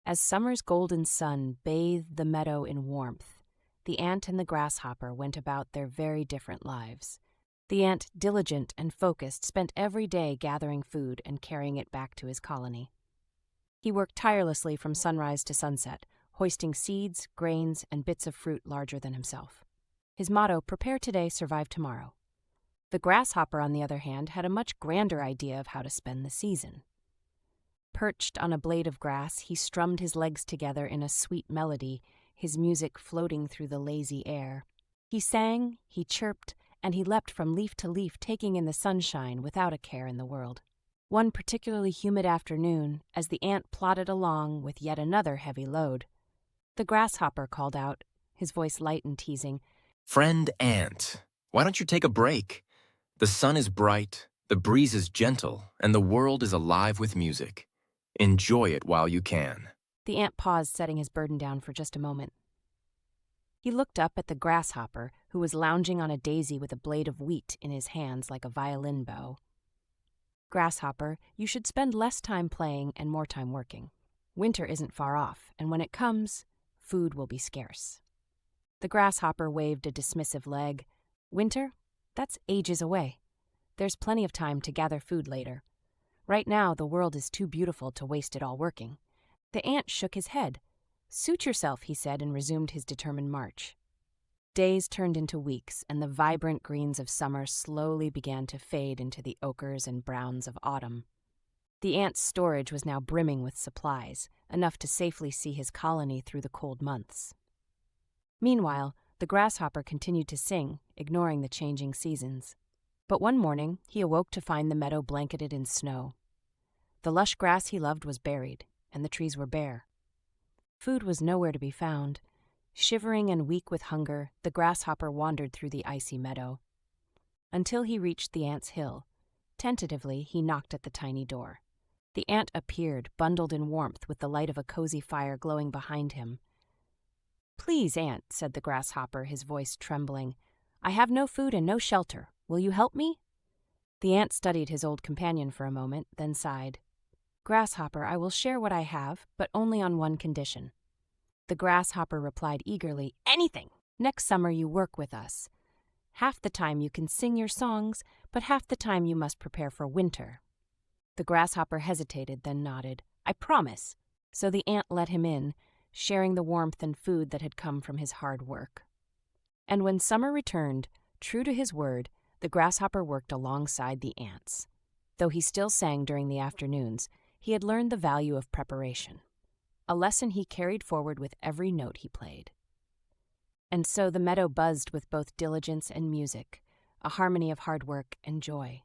As summer's golden sun bathed the meadow in warmth, the ant and the grasshopper went about their very different lives. The ant, diligent and focused, spent every day gathering food and carrying it back to his colony. He worked tirelessly from sunrise to sunset, hoisting seeds, grains, and bits of fruit larger than himself. His motto, "Prepare today, survive tomorrow." The grasshopper, on the other hand, had a much grander idea of how to spend the season. Perched on a blade of grass, he strummed his legs together in a sweet melody, his music floating through the lazy air. He sang, he chirped, and he leapt from leaf to leaf, taking in the sunshine without a care in the world. One particularly humid afternoon, as the ant plodded along with yet another heavy load, the grasshopper called out, his voice light and teasing, "Friend ant, why don't you take a break? The sun is bright, the breeze is gentle, and the world is alive with music. Enjoy it while you can." The ant paused, setting his burden down for just a moment. He looked up at the grasshopper, who was lounging on a daisy with a blade of wheat in his hands like a violin bow. "Grasshopper, you should spend less time playing and more time working. Winter isn't far off, and when it comes, food will be scarce." The grasshopper waved a dismissive leg. "Winter? That's ages away. There's plenty of time to gather food later. Right now, the world is too beautiful to waste it all working." The ant shook his head. "Suit yourself," he said, and resumed his determined march. Days turned into weeks, and the vibrant greens of summer slowly began to fade into the ochres and browns of autumn. The ant's storage was now brimming with supplies, enough to safely see his colony through the cold months. Meanwhile, the grasshopper continued to sing, ignoring the changing seasons. But one morning, he awoke to find the meadow blanketed in snow. The lush grass he loved was buried, and the trees were bare. Food was nowhere to be found. Shivering and weak with hunger, the grasshopper wandered through the icy meadow, until he reached the ant's hill. Tentatively, he knocked at the tiny door. The ant appeared, bundled in warmth, with the light of a cozy fire glowing behind him. "Please, ant," said the grasshopper, his voice trembling, "I have no food and no shelter. Will you help me?" The ant studied his old companion for a moment, then sighed. "Grasshopper, I will share what I have, but only on one condition." The grasshopper replied eagerly, "Anything! Next summer you work with us. Half the time you can sing your songs, but half the time you must prepare for winter." The grasshopper hesitated, then nodded. "I promise." So the ant let him in, sharing the warmth and food that had come from his hard work. And when summer returned, true to his word, the grasshopper worked alongside the ants. Though he still sang during the afternoons, he had learned the value of preparation, a lesson he carried forward with every note he played. And so the meadow buzzed with both diligence and music, a harmony of hard work and joy.